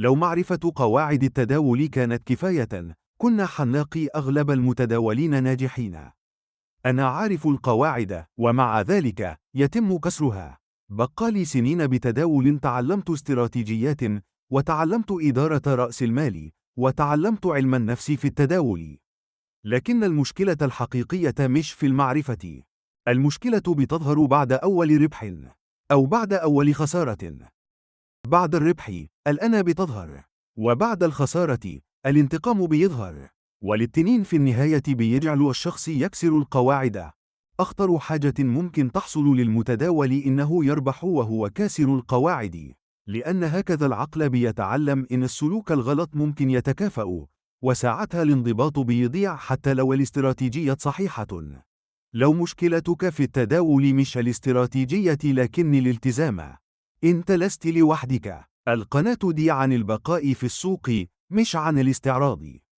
لو معرفة قواعد التداول كانت كفاية، كنا حنلاقي أغلب المتداولين ناجحين. أنا عارف القواعد، ومع ذلك يتم كسرها. بقالي سنين بتداول، تعلمت استراتيجيات، وتعلمت إدارة رأس المال، وتعلمت علم النفس في التداول. لكن المشكلة الحقيقية مش في المعرفة. المشكلة بتظهر بعد أول ربح، أو بعد أول خسارة. بعد الربح، الأنا بتظهر، وبعد الخسارة، الانتقام بيظهر، والاتنين في النهاية بيجعل الشخص يكسر القواعد. أخطر حاجة ممكن تحصل للمتداول إنه يربح وهو كاسر القواعد، لأن هكذا العقل بيتعلم إن السلوك الغلط ممكن يتكافأ، وساعتها الانضباط بيضيع حتى لو الاستراتيجية صحيحة. لو مشكلتك في التداول مش الاستراتيجية لكن الالتزام، أنت لست لوحدك. القناة دي عن البقاء في السوق، مش عن الاستعراض.